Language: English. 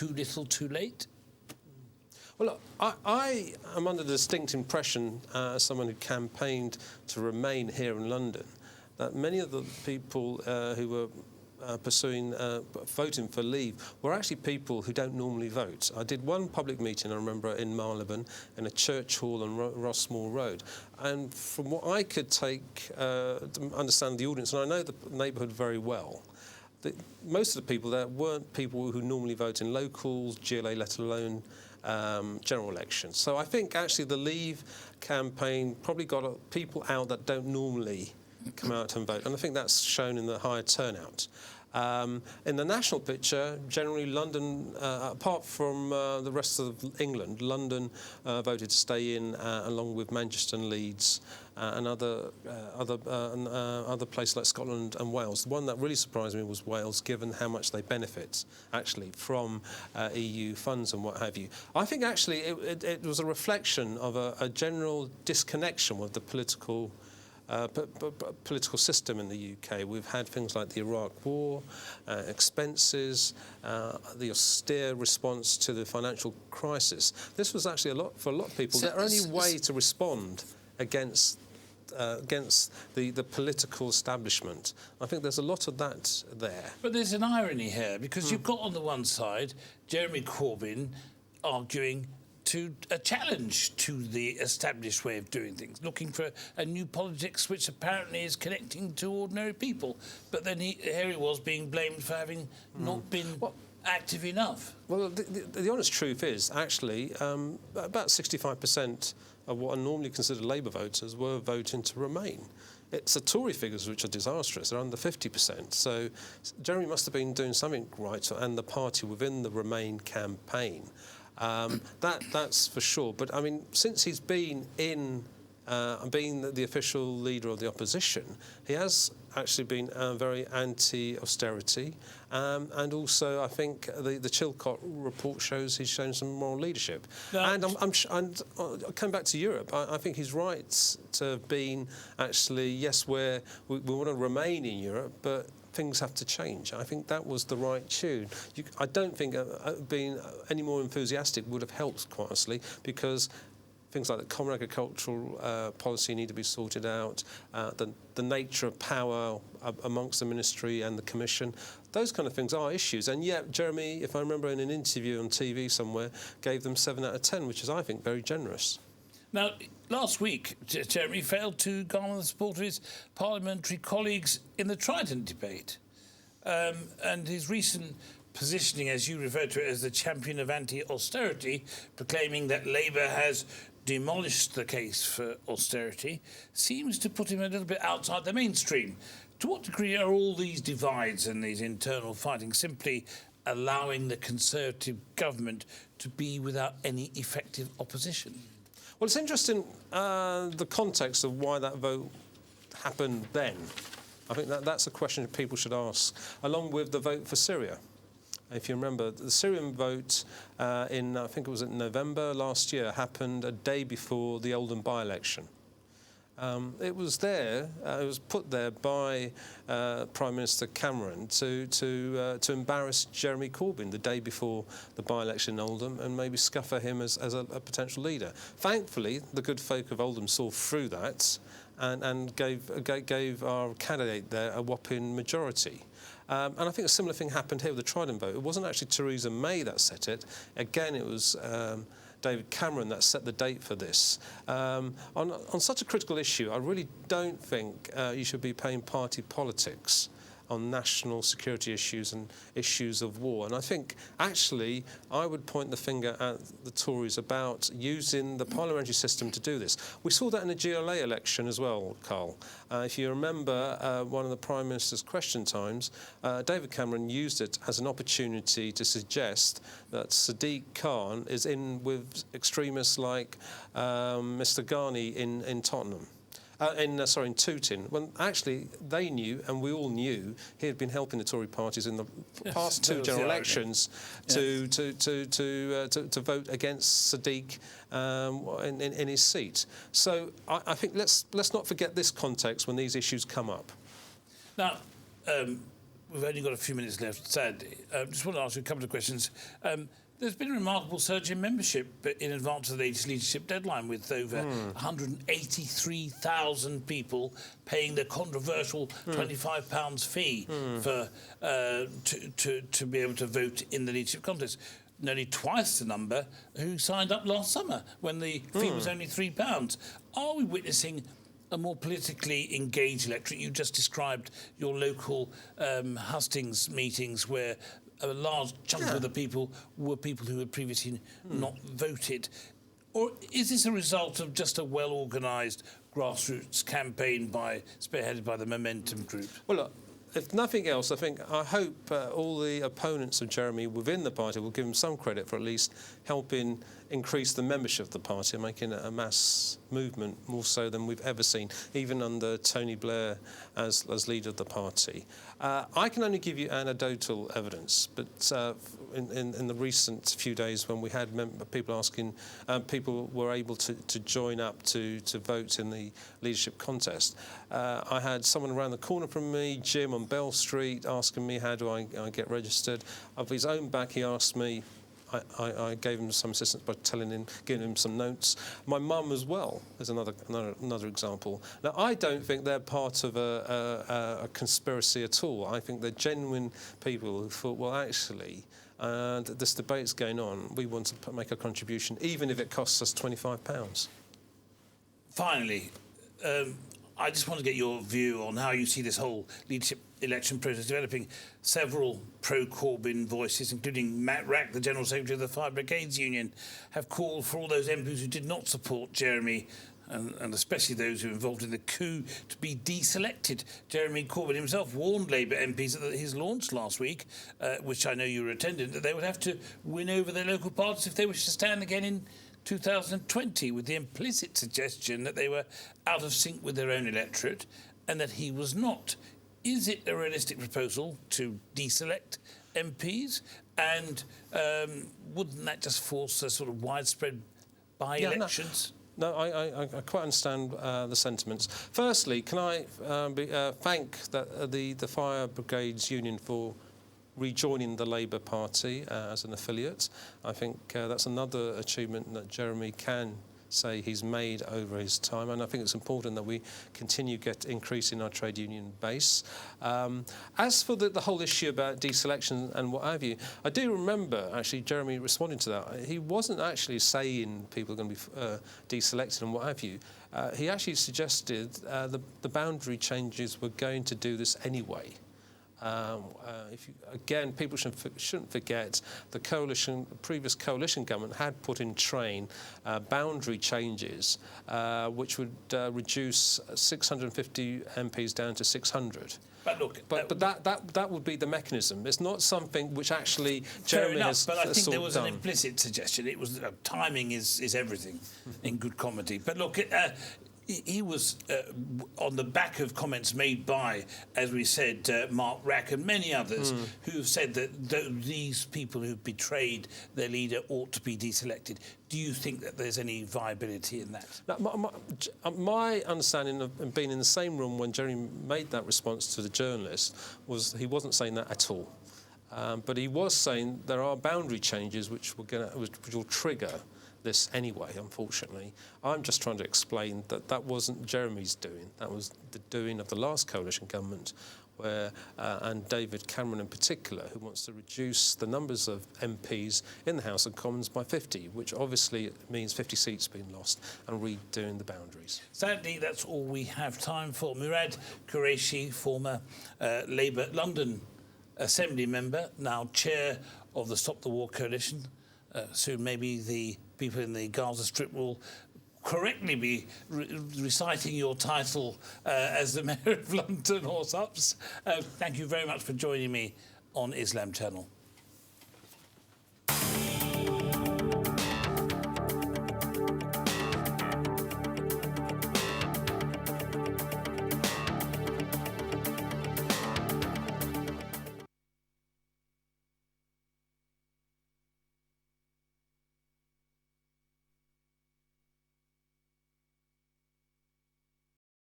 too little, too late? Well, look, I am under the distinct impression, as someone who campaigned to remain here in London, that many of the people who were pursuing voting for leave were actually people who don't normally vote. I did one public meeting, I remember, in Marylebone, in a church hall on Rossmore Road, and from what I could understand the audience, and I know the neighbourhood very well, most of the people there weren't people who normally vote in locals, GLA, let alone general elections. So I think actually the Leave campaign probably got people out that don't normally come out and vote, and I think that's shown in the higher turnout. In the national picture, generally London, apart from the rest of England, London voted to stay in, along with Manchester and Leeds and other places like Scotland and Wales. The one that really surprised me was Wales, given how much they benefit actually from EU funds and what have you. I think actually it was a reflection of a general disconnection with the political system in the UK. We've had things like the Iraq War, expenses, the austere response to the financial crisis. This was actually for a lot of people, their only way to respond against the political establishment. I think there's a lot of that there. But there's an irony here, because you've got on the one side Jeremy Corbyn arguing to a challenge to the established way of doing things, looking for a new politics which apparently is connecting to ordinary people. But then here he was being blamed for having not been active enough. Well, the honest truth is, actually, about 65% of what are normally considered Labour voters were voting to remain. It's the Tory figures which are disastrous. They're under 50%. So Jeremy must have been doing something right, and the party within the Remain campaign. That's for sure. But I mean, since he's been being the official leader of the opposition, he has actually been very anti-austerity, and also I think the Chilcot report shows he's shown some moral leadership. No. And coming back to Europe, I think he's right to have been actually, yes, we want to remain in Europe, but things have to change. I think that was the right tune. I don't think being any more enthusiastic would have helped, quite honestly, because things like the common agricultural policy need to be sorted out, the nature of power amongst the ministry and the commission. Those kind of things are issues. And yet, Jeremy, if I remember in an interview on TV somewhere, gave them 7 out of 10, which is, I think, very generous. Now, last week, Jeremy failed to garner the support of his parliamentary colleagues in the Trident debate. And his recent positioning, as you refer to it, as the champion of anti-austerity, proclaiming that Labour has demolished the case for austerity, seems to put him a little bit outside the mainstream. To what degree are all these divides and these internal fighting simply allowing the Conservative government to be without any effective opposition? Well, it's interesting, the context of why that vote happened then. I think that's a question that people should ask, along with the vote for Syria. If you remember, the Syrian vote I think it was in November last year, happened a day before the Oldham by-election. It was put there by Prime Minister Cameron to embarrass Jeremy Corbyn the day before the by-election in Oldham and maybe scupper him as a potential leader. Thankfully, the good folk of Oldham saw through that and gave our candidate there a whopping majority. And I think a similar thing happened here with the Trident vote. It wasn't actually Theresa May that set it. Again, it was David Cameron that set the date for this. On such a critical issue, I really don't think you should be playing party politics on national security issues and issues of war. And I think, actually, I would point the finger at the Tories about using the parliamentary system to do this. We saw that in the GLA election as well, Carl. If you remember one of the Prime Minister's question times, David Cameron used it as an opportunity to suggest that Sadiq Khan is in with extremists like Mr Ghani in Tottenham. In Tooting, when actually they knew, and we all knew, he had been helping the Tory parties in the past two general elections to vote against Sadiq in his seat. So I think let's not forget this context when these issues come up. Now, We've only got a few minutes left, sadly. Just want to ask you a couple of questions. There's been a remarkable surge in membership in advance of the latest leadership deadline, with over 183,000 people paying the controversial £25 fee for to be able to vote in the leadership contest. Nearly twice the number who signed up last summer when the fee was only £3. Are we witnessing a more politically engaged electorate? You just described your local hustings meetings where a large chunk of the people were people who had previously not voted. Or is this a result of just a well-organised grassroots campaign spearheaded by the Momentum Group? Well, look, if nothing else, I hope all the opponents of Jeremy within the party will give him some credit for at least helping increase the membership of the party and making it a mass movement, more so than we've ever seen, even under Tony Blair as leader of the party. I can only give you anecdotal evidence, but in the recent few days when we had people asking, people were able to join up to vote in the leadership contest. I had someone around the corner from me, Jim on Bell Street, asking me how do I get registered. Of his own back, he asked me. I gave him some assistance by giving him some notes. My mum as well is another example. Now, I don't think they're part of a conspiracy at all. I think they're genuine people who thought, well, actually, this debate's going on. We want to make a contribution, even if it costs us £25. Finally, I just want to get your view on how you see this whole leadership election process developing. Several pro-Corbyn voices, including Matt Rack, the General Secretary of the Fire Brigades Union, have called for all those MPs who did not support Jeremy, and especially those who were involved in the coup, to be deselected. Jeremy Corbyn himself warned Labour MPs at his launch last week, which I know you were attending, that they would have to win over their local parties if they wish to stand again in 2020, with the implicit suggestion that they were out of sync with their own electorate and that he was not. Is it a realistic proposal to deselect MPs? And wouldn't that just force a sort of widespread by-elections? No, I quite understand the sentiments. Firstly, can I thank the Fire Brigades Union for rejoining the Labour Party as an affiliate. I think that's another achievement that Jeremy can say he's made over his time, and I think it's important that we continue increasing our trade union base. As for the whole issue about deselection and what have you, I do remember actually Jeremy responding to that. He wasn't actually saying people are going to be deselected and what have you. He actually suggested the boundary changes were going to do this anyway. Again, people shouldn't forget the previous coalition government had put in train boundary changes which would reduce 650 MPs down to 600. But look, that would be the mechanism. It's not something which actually Jeremy has but I think there was done. an implicit suggestion. It was timing is everything in good comedy. But look. He was on the back of comments made by, as we said, Mark Rack and many others who've said that these people who've betrayed their leader ought to be deselected. Do you think that there's any viability in that? Now, my understanding of being in the same room when Jeremy made that response to the journalist was he wasn't saying that at all. But he was saying there are boundary changes which will trigger this anyway, unfortunately. I'm just trying to explain that wasn't Jeremy's doing. That was the doing of the last coalition government, and David Cameron in particular, who wants to reduce the numbers of MPs in the House of Commons by 50, which obviously means 50 seats being lost, and redoing the boundaries. Sadly, that's all we have time for. Murad Qureshi, former Labour London Assembly member, now chair of the Stop the War Coalition. Soon maybe the people in the Gaza Strip will correctly be reciting your title as the Mayor of London, or sups. Thank you very much for joining me on Islam Channel.